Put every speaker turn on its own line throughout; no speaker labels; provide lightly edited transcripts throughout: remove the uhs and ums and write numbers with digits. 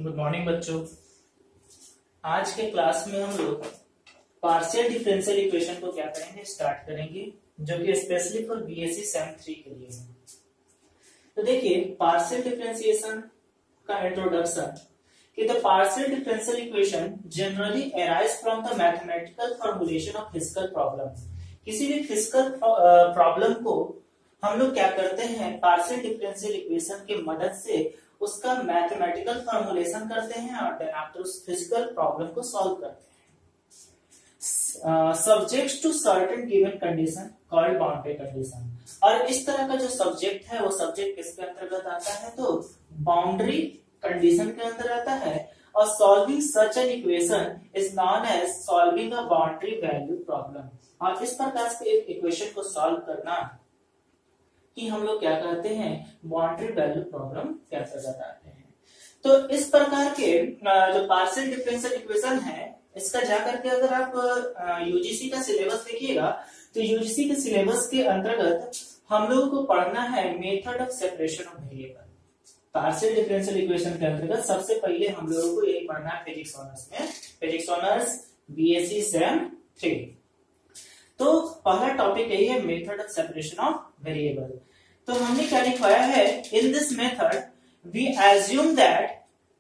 Good morning बच्चों। आज के क्लास में हम लोग पार्शियल डिफरेंशियल इक्वेशन को क्या करेंगे, स्टार्ट करेंगे, जो कि स्पेशली फॉर बीएससी सेम 3 के लिए है। तो देखिए, पार्शियल डिफरेंशिएशन का इंट्रोडक्शन कि the partial differential equation generally arise from the mathematical formulation of physical problem. किसी भी फिजिकल प्रॉब्लम को हम लोग क्या करते हैं, पार्शियल डिफरेंशियल इक्वेशन की मदद से उसका मैथमेटिकल फॉर्मुलेशन करते हैं और देन आफ्टर उस फिजिकल प्रॉब्लम को सॉल्व करते हैं subject to certain given condition called boundary condition. और इस तरह का जो सब्जेक्ट है वो सब्जेक्ट किसके अंतर्गत आता है, तो बाउंड्री कंडीशन के अंदर आता है। और solving such an equation is known as solving a boundary value problem. और इस प्रकार से एक इक्वेशन को सॉल्व करना कि हम लोग क्या कहते हैं, बाउंड्री वैल्यू प्रॉब्लम कहते हैं। तो इस प्रकार के जो पार्शियल डिफरेंशियल इक्वेशन है, इसका जाकर के अगर आप यूजीसी का सिलेबस देखिएगा तो यूजीसी के सिलेबस के अंतर्गत हम लोगों को पढ़ना है method of separation of variable. Partial differential equation के अंतर्गत सबसे पहले हम लोगों को यही पढ़ना है फिजिक्स ऑनर्स में, फिजिक्स ऑनर्स बीएससी सेम 3। तो पहला टॉपिक यही है method of separation of variable. तो हमने क्या लिखवाया है, in this method we assume that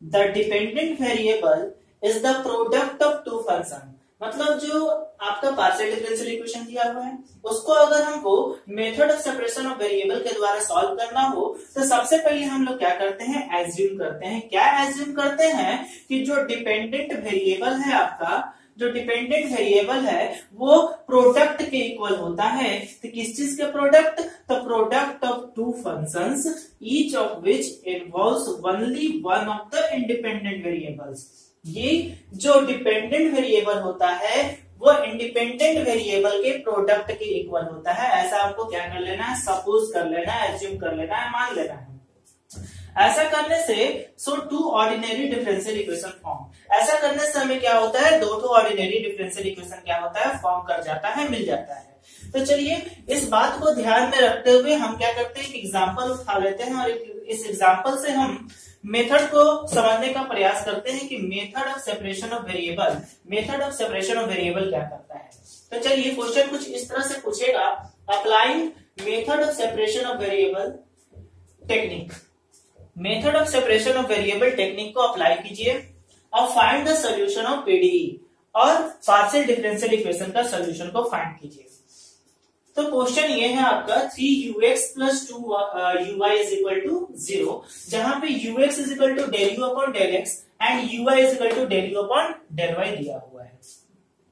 the dependent variable is the product of two function. मतलब जो आपका पार्शियल डिफरेंशियल इक्वेशन दिया हुआ है उसको अगर हमको method of separation of variable के द्वारा सॉल्व करना हो तो सबसे पहले हम लोग क्या करते हैं, एज्यूम करते हैं। क्या एज्यूम करते हैं कि जो डिपेंडेंट वेरिएबल है आपका, जो डिपेंडेंट वेरिएबल है वो प्रोडक्ट के इक्वल होता है। तो किस चीज के प्रोडक्ट, तो product of two functions each of which involves only one of the independent variables. ये जो डिपेंडेंट वेरिएबल होता है वो इंडिपेंडेंट वेरिएबल के प्रोडक्ट के इक्वल होता है। ऐसा हमको क्या कर लेना है, सपोज कर लेना है, एज्यूम कर लेना है, मान लेना है। ऐसा करने से two ordinary differential equation form. ऐसा करने से हमें क्या होता है, दो ऑर्डिनरी डिफरेंशियल इक्वेशन क्या होता है, फॉर्म कर जाता है, मिल जाता है। तो चलिए इस बात को ध्यान में रखते हुए हम क्या करते हैं, एक एग्जांपल उठा लेते हैं और इस एग्जांपल से हम मेथड को समझने का प्रयास करते हैं कि method of separation of variable, method of separation of variable क्या करता है। तो चलिए क्वेश्चन कुछ इस तरह से पूछेगा, applying method of separation of variable technique. Method of separation of variable technique को अप्लाई कीजिए और find the solution of PDE और पार्शियल डिफरेंशियल इक्वेशन का सॉल्यूशन को फाइंड कीजिए। तो क्वेश्चन ये है आपका 3ux + 2uy = 0, जहां पे ux = del u upon del x and uy = del u upon del y दिया हुआ है।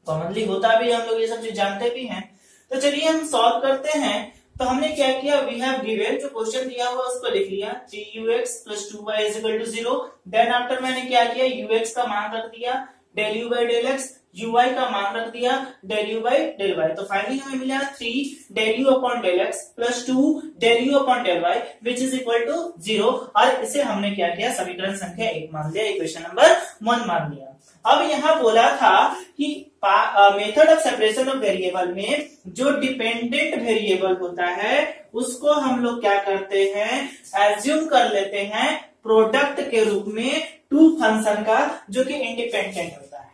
कॉमनली होता भी, हम लोग ये सब चीज जानते भी हैं। तो चलिए हम सॉल्व करते हैं। तो हमने क्या किया, वी हैव गिवन, जो क्वेश्चन दिया हुआ उसको लिख लिया 3ux + 2y = 0। देन आफ्टर मैंने क्या किया, ux का मान रख दिया del u by del x, uy का मान रख दिया del u by del y। तो फाइनली हमें मिला 3 del u upon del x + 2 del u upon del y which is equal to 0। और इसे हमने क्या किया, समीकरण संख्या 1 मान लिया, इक्वेशन नंबर 1 मान लिया। अब यहाँ बोला था कि method of separation of variable में जो डिपेंडेंट वेरिएबल होता है उसको हम लोग क्या करते हैं, एज्यूम कर लेते हैं प्रोडक्ट के रूप में टू फंक्शन का जो कि इंडिपेंडेंट होता है।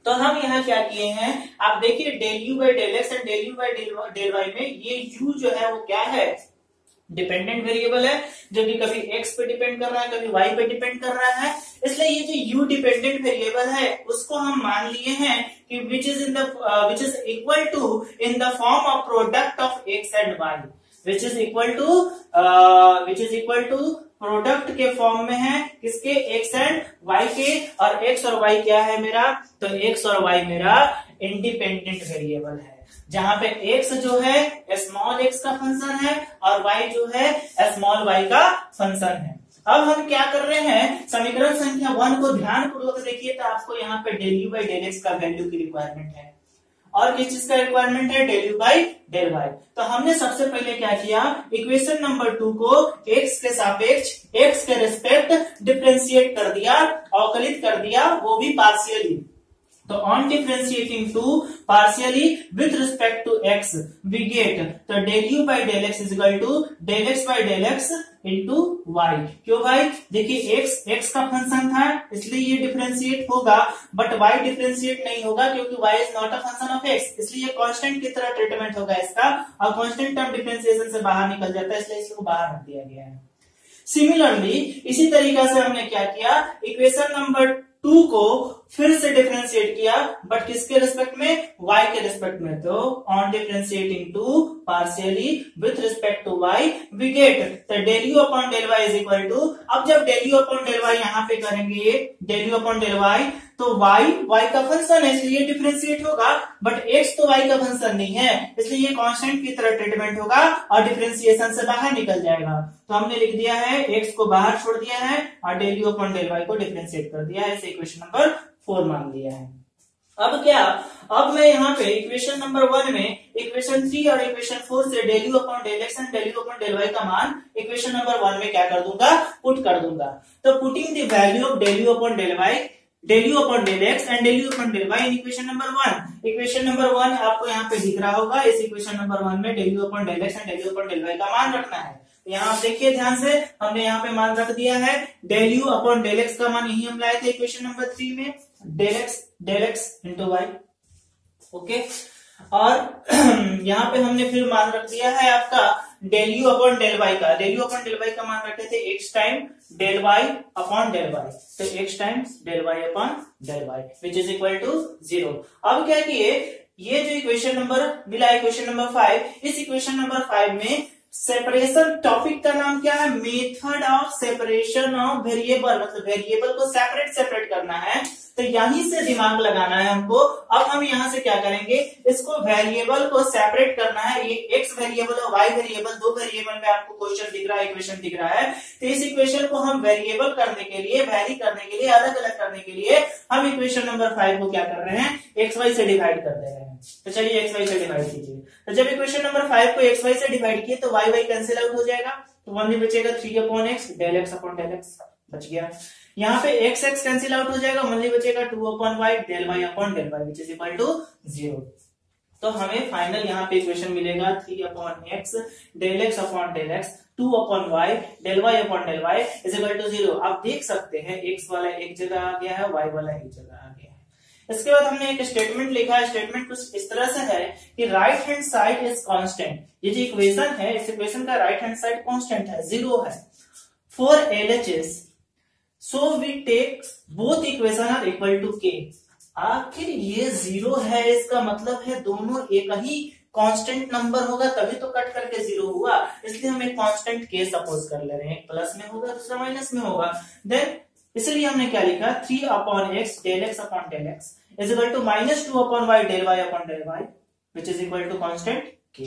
तो हम यहाँ क्या किए हैं, आप देखिए del u by del x and del u by del y में ये u जो है वो क्या है, डिपेंडेंट वेरिएबल है, जो कि कभी x पे डिपेंड कर रहा है, कभी y पे डिपेंड कर रहा है। इसलिए ये जो u डिपेंडेंट वेरिएबल है उसको हम मान लिए हैं कि which is equal to in the form of product of x and y, which is equal to product के फॉर्म में है, किसके, x एंड y के। और x और y क्या है मेरा, तो x और y मेरा इंडिपेंडेंट वेरिएबल है, जहां पे x जो है स्मॉल x का फंक्शन है और y जो है स्मॉल y का फंक्शन है। अब हम क्या कर रहे हैं, समीकरण संख्या 1 को ध्यान पूर्वक देखिए तो आपको यहाँ पे del u by del x का वैल्यू की रिक्वायरमेंट है और किस चीज का रिक्वायरमेंट है, del u by del y। तो हमने सबसे पहले क्या किया, इक्वेशन नंबर 2 को x के सापेक्ष x के रिस्पेक्ट डिफरेंशिएट कर दिया, अवकलित कर दिया, वो भी पार्शियली। तो on differentiating to partially with respect to X we get तो del U by del x is equal to del x by del x into Y. क्यों भाई, देखिए एक्स का फंक्शन था इसलिए ये डिफरेंशिएट होगा, बट वाई डिफरेंशिएट नहीं होगा क्योंकि y is not a function of x, इसलिए कांस्टेंट की तरह ट्रीटमेंट होगा इसका, और कांस्टेंट टर्म डिफरेंशिएशन से बाहर निकल जाता है, इसलिए इसको बाहर रख दिया गया है। सिमिलरली इसी तरीका से हमने क्या किया, इक्वेशन नंबर 2 को फिर से डिफरेंशिएट किया, बट किसके रिस्पेक्ट में, y के रिस्पेक्ट में। तो on differentiating to partially with respect to y we get the del you upon del y is equal to, अब जब del you upon del y यहाँ पे करेंगे del you upon del y, तो y का function है इसलिए differentiate होगा, बट x तो y का फंक्शन नहीं है इसलिए ये कांस्टेंट की तरह ट्रीटमेंट होगा और डिफरेंशिएशन से बाहर निकल जाएगा। तो हमने लिख दिया है x को बाहर छोड़ दिया है और del you upon del y को डिफरेंशिएट कर दिया है, इसे इक्वेशन नंबर 4 मान लिया है। अब क्या, अब मैं यहाँ पे इक्वेशन नंबर 1 में इक्वेशन 3 और इक्वेशन 4 से del you upon del x and del you upon del Y का मान इक्वेशन नंबर 1 में क्या कर दूंगा, पुट कर दूंगा। तो putting the value of del you upon del y, del you upon del x and del you upon del y in equation number 1। Equation number 1 आपको यहाँ पे दिख रहा होगा, इस इक्वेशन नंबर 1 में del you upon del x and del you upon del Y का मान रखना है। तो यहाँ आप देखिए ध्यान से, हमने यहाँ पे मान रख दिया है del you upon del x का मान यही हम लाए थे इक्वेशन नंबर 3 में, del x into y, okay. और यहाँ पे हमने फिर मान रख दिया है आपका del you upon del Y का, del you upon del Y का मान रखे थे X time del Y upon del Y, तो X times del Y upon del Y which is equal to 0। अब क्या किए, ये जो इक्वेशन नंबर मिला इक्वेशन नंबर 5, इस इक्वेशन नंबर 5 में सेपरेशन टॉपिक का नाम क्या है, method of separation of variable, मतलब वेरिएबल को सेपरेट करना है, तो यहीं से दिमाग लगाना है हमको। अब हम यहाँ से क्या करेंगे, इसको वेरिएबल को सेपरेट करना है, ये एक्स वेरिएबल और वाई वेरिएबल, दो वेरिएबल में आपको क्वेश्चन दिख रहा है, इक्वेशन दिख रहा है, तो इस इक्वेशन को हम वेरिएबल करने के लिए, वैरी करने के लिए, अलग अलग करने के लिए हम इक्वेशन नंबर 5 को क्या कर रहे हैं, एक्स वाई से डिवाइड कर दे रहे हैं। तो चलिए एक्स वाई से डिवाइड कीजिए। तो जब इक्वेशन नंबर 5 को एक्स वाई से डिवाइड किए तो वाई वाई कैंसिल आउट हो जाएगा, तो ओनली बचेगा 3 upon x del x upon del x बच गया। यहाँ पे एक्स एक्स कैंसिल आउट हो जाएगा, ओनली बचेगा 2 upon Y del Y upon del Y which is equal to 0। तो हमें फाइनल यहाँ पे इक्वेशन मिलेगा 3 upon x del x upon del x 2 upon Y del Y upon del Y is equal to 0। आप देख सकते हैं एक्स वाला एक जगह आ गया है, वाई वाला एक जगह आ गया है। इसके बाद हमने एक स्टेटमेंट लिखा है, स्टेटमेंट कुछ इस तरह से है कि right hand side is constant, ये जो इक्वेशन है इस इक्वेशन का राइट हैंड साइड कांस्टेंट है, 0 है। For LHS so we take both equation are equal to k. आखिर ये 0 है, इसका मतलब है दोनों एक ही कांस्टेंट नंबर होगा तभी तो कट करके 0 हुआ, इसलिए हम एक कांस्टेंट के सपोज कर ले रहे हैं, एक प्लस में होगा दूसरा माइनस में होगा। देन इसलिए हमने क्या लिखा, 3 upon x del x upon del x is equal to minus 2 upon Y del Y upon del Y which is equal to constant k.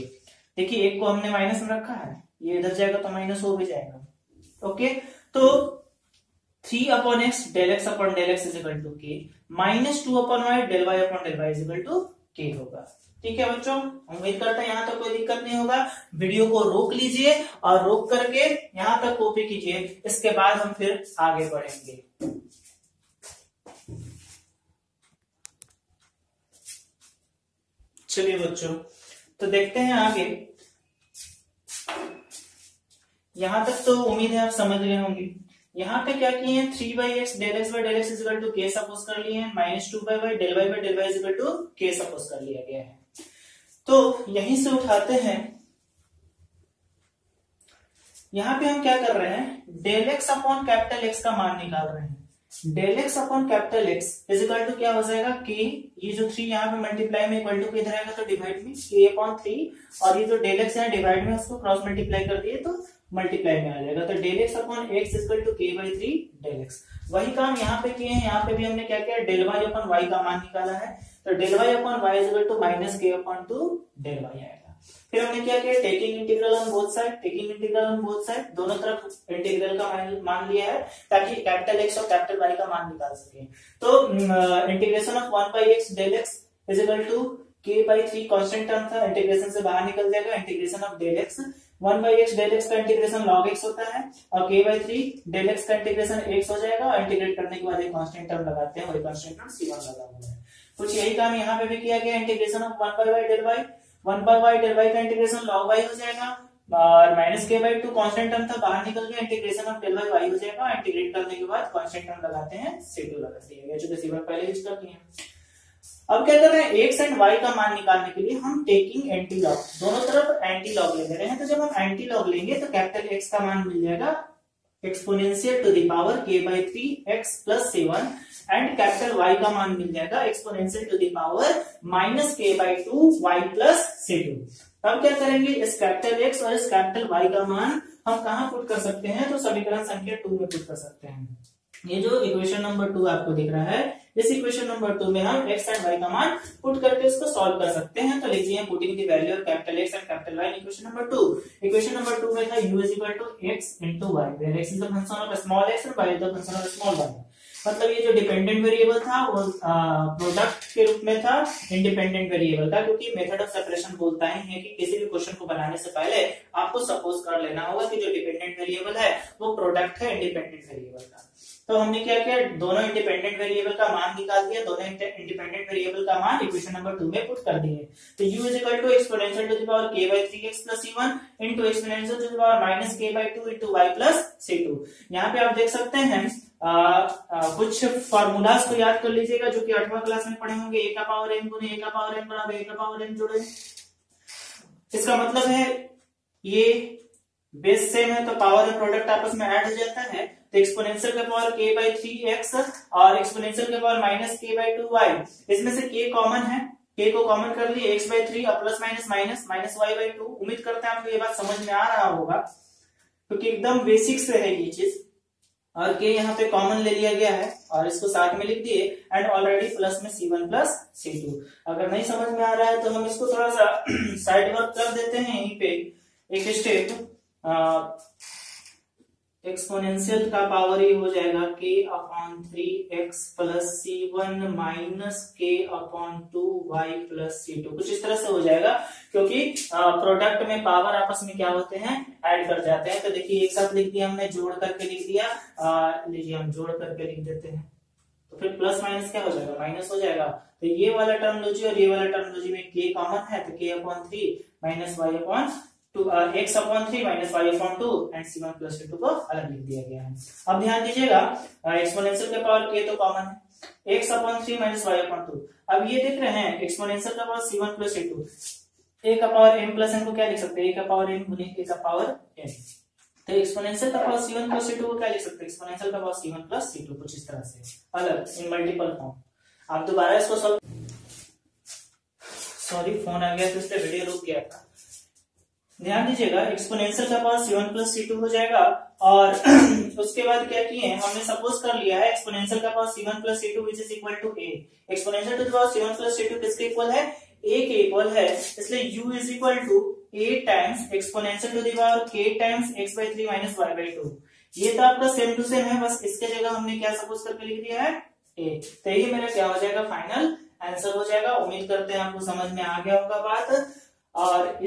देखिए एक को हमने माइनस में रखा है, ये इधर जाएगा तो माइनस हो भी जाएगा, ओके। तो 3 upon x del x upon del x is equal to K minus 2 upon Y del Y upon del Y is equal to K होगा। ठीक है बच्चों, उम्मीद करता है यहाँ तक कोई दिक्कत नहीं होगा। वीडियो को रोक लीजिए और रोक करके यहाँ तक कॉपी कीजिए, इसके बाद हम फिर आगे बढ़ेंगे। चलिए बच्चों, तो देखते हैं आगे। यहां तक तो उम्मीद है आप समझ गए होंगे। यहाँ पे क्या किए हैं, 3 by x del x by del x is equal to k suppose कर लिए हैं, minus 2 by y del Y is equal to k suppose कर लिया गया है। तो यहीं से उठाते हैं, यहां पे हम क्या कर रहे हैं, del x upon capital x का मान निकाल रहे हैं। Del x upon capital x is equal to क्या हो जाएगा, के, ये जो 3 यहाँ पे मल्टीप्लाई में इक्वल टू के इधर आएगा तो डिवाइड में के अपॉन 3, और ये जो डेल एक्स है डिवाइड में उसको क्रॉस मल्टीप्लाई कर दिए तो मल्टीप्लाई में आ जाएगा, तो del x upon x equal to k by 3 del x. वही काम यहाँ पे किए हैं, यहाँ पे भी हमने क्या किया, डेल वाई अपॉन वाई का मान निकाला है, तो del Y upon y is equal to minus k upon 2 del y आएगा। फिर हमने क्या किया, taking integral on both side, taking integral on both side, दोनों तरफ इंटीग्रल का मान लिया है ताकि कैपिटल एक्स और कैपिटल वाई का मान निकाल सके। तो integration of 1 by x del x is equal to k by 3 constant term था, इंटीग्रेशन से बाहर निकल जाएगा, integration of del x 1 by x del x का इंटीग्रेशन log x होता है, और k बाई 3 डेल एक्स का इंटीग्रेशन x हो जाएगा, और इंटीग्रेट करने के बाद एक कांस्टेंट टर्म लगाते हैं, वही कांस्टेंट टर्म c1 लगा हुआ है। कुछ यही काम यहाँ पे भी किया गया, इंटीग्रेशन ऑफ 1/y का इंटीग्रेशन log y हो जाएगा, और -k/2 कांस्टेंट टर्म था, बाहर निकल गया, इंटीग्रेशन ऑफ del y हो जाएगा, इंटीग्रेट करने के बाद कांस्टेंट टर्म लगाते हैं, c2 लगा दिया गया, जो कि c1 पहले यूज कर दिए हैं। अब क्या कर रहे हैं, x एंड y का मान निकालने के लिए हम टेकिंग एंटी लॉग, दोनों तरफ एंटी लॉग ले रहे हैं। तो जब हम एंटी लॉग लेंगे तो कैपिटल X का मान मिल जाएगा exponential to the power k/3x + c1, and capital Y का मान मिल जाएगा exponential to the power -k/2y + c2। अब क्या करेंगे, इस कैपिटल X और इस कैपिटल Y का मान हम कहां पुट कर सकते हैं, तो समीकरण संख्या 2 में पुट कर सकते हैं। ये जो इक्वेशन नंबर 2 आपको दिख रहा है, इस इक्वेशन नंबर 2 में हम x एंड y का मान पुट करके इसको सॉल्व कर सकते हैं। तो लिखिए putting the value of capital X and capital Y in equation number 2। Equation number 2 में था u = x * y, where x is the function of small x and y is the function of small y। मतलब ये जो dependent variable था वो product के रूप में था इंडिपेंडेंट वेरिएबल का, क्योंकि मेथड ऑफ सेपरेशन बोलता है कि किसी भी क्वेश्चन को बनाने से पहले आपको सपोज कर लेना होगा कि जो डिपेंडेंट वेरिएबल है वो प्रोडक्ट है इंडिपेंडेंट वेरिएबल का। तो हमने क्या किया, दोनों इंडिपेंडेंट वेरिएबल का मान निकाल दिया, दोनों इंडिपेंडेंट वेरिएबल का मान इक्वेशन नंबर 2 में पुट कर दिए। तो u = exponential to the power k/3x + c1 * exponential to the power -k/2 * y + c2। यहाँ पे आप देख सकते हैं कुछ फार्मूलाज को याद कर लीजिएगा जो कि 8वां क्लास में पढ़े होंगे। a का पावर n गुने a का पावर n बराबर a का पावर n जोड़े। इसका मतलब है ये बेस सेम है तो पावर और प्रोडक्ट आपस में ऐड हो जाता है। तो एक्सपोनेंशियल का पावर k/3x और एक्सपोनेंशियल का पावर -k/2y, इसमें से k कॉमन है, k को कॉमन कर लिए, x/3 और प्लस माइनस माइनस -y/2। उम्मीद करते हैं आपको ये बात समझ में आ रहा होगा, क्योंकि एकदम बेसिक से है ये चीज। और k यहाँ पे कॉमन ले लिया गया है और इसको साथ में लिख दिए, एंड ऑलरेडी प्लस में c1 + c2। अगर नहीं समझ में आ रहा है तो हम इसको थोड़ा सा साइड वर्क कर देते हैं। यहीं पे एक स्टेप, एक्सपोनेंशियल का पावर ये हो जाएगा k/3x + c1 - k/2y + c2, कुछ इस तरह से हो जाएगा, क्योंकि प्रोडक्ट में पावर आपस में क्या होते हैं, ऐड कर जाते हैं। तो देखिए एक साथ लिख दिया हमने, जोड़ करके लिख दिया, लीजिए हम जोड़ करके लिख देते हैं, तो फिर प्लस माइनस क्या हो जाएगा, माइनस हो जाएगा। तो ये वाला टर्मिनोलॉजी और ये वाला टर्मिनोलॉजी में k कॉमन है, तो k/3 - y/2 x/3 - y/2 and c1 + c2 को अलग लिख दिया गया है। अब ध्यान दीजिएगा, एक्सपोनेंशियल के पावर k तो कॉमन है, x/3 - y/2। अब ये देख रहे हैं एक्सपोनेंशियल का पावर c1 + c2, a का पावर m + n को क्या लिख सकते हैं, a का पावर m गुने a का पावर n। तो एक्सपोनेंशियल का पावर c1 + c2 को क्या लिख सकते हैं, एक्सपोनेंशियल का पावर c1 + c2, कुछ इस तरह से अलग इन मल्टीपल फॉर्म। आप दोबारा इसको सॉल्व, सॉरी फोन आ गया तो इसलिए वीडियो रुक गया था। ध्यान दीजिएगा, एक्सपोनेंशियल का पावर c1 + c2 हो जाएगा, और उसके बाद क्या किए, हमने सपोज कर लिया है एक्सपोनेंशियल का power c1 + c2 which is equal to a। Exponential to the power c1 + c2 किसके इक्वल है, a के इक्वल है, इसलिए u = a times exponential to the power k times x/3 - y/2। ये तो आपका सेम टू सेम है, बस इसके जगह हमने क्या सपोज करके लिख दिया है, a। तो ये मेरा क्या हो जाएगा, फाइनल आंसर हो जाएगा। उम्मीद करते हैं आपको समझ में आ गया होगा बात। और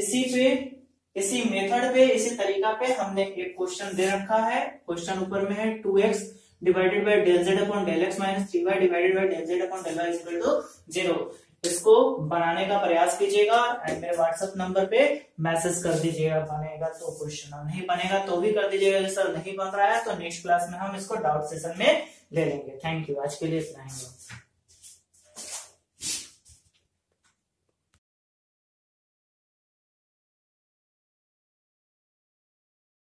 इसी मेथड पे, इसी तरीका पे हमने एक क्वेश्चन दे रखा है। क्वेश्चन ऊपर में है 2x / del z / del x - 3y / del z / del y = 0। इसको बनाने का प्रयास कीजिएगा एंड मेरे व्हाट्सएप नंबर पे मैसेज कर दीजिएगा, बनेगा तो क्वेश्चन, नहीं बनेगा तो भी कर दीजिएगा। सर नहीं बन रहा है तो नेक्स्ट क्लास में हम इसको डाउट सेशन में ले लेंगे। थैंक यू, आज के लिए इतना ही।